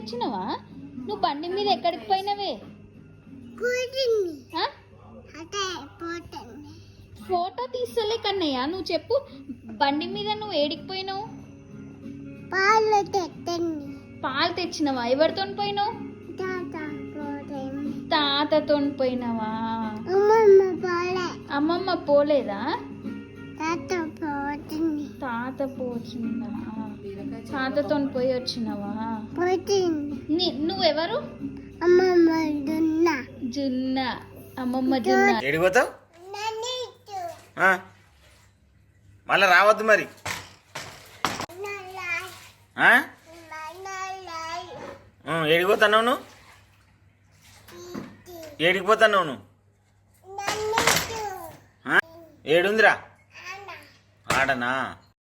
తెచ్చినవా? నువ్వు బండి మీద ఎక్కడికి పోయినవే? ఫోటో తీస్తలే కన్నయ్య, నువ్వు చెప్పు. బండి మీద నువ్వు ఏడికి పోయినావు? పాలు తెచ్చినవా? ఎవరితో పోయినావు? తాతతో పోయినావా? అమ్మమ్మ పోలేదా? తాత పోచిందా? తాతతో పోయి వచ్చినవా? నువ్వెవరు? జున్న. అమ్మమ్మ జున్న. ఏడిపోతావు? మళ్ళా రావద్దు మరి. ఏడిపోతున్నావు నువ్వు? ఏడికిపోతున్నావు నువ్వు? ఏడుందిరా? ఆడనా?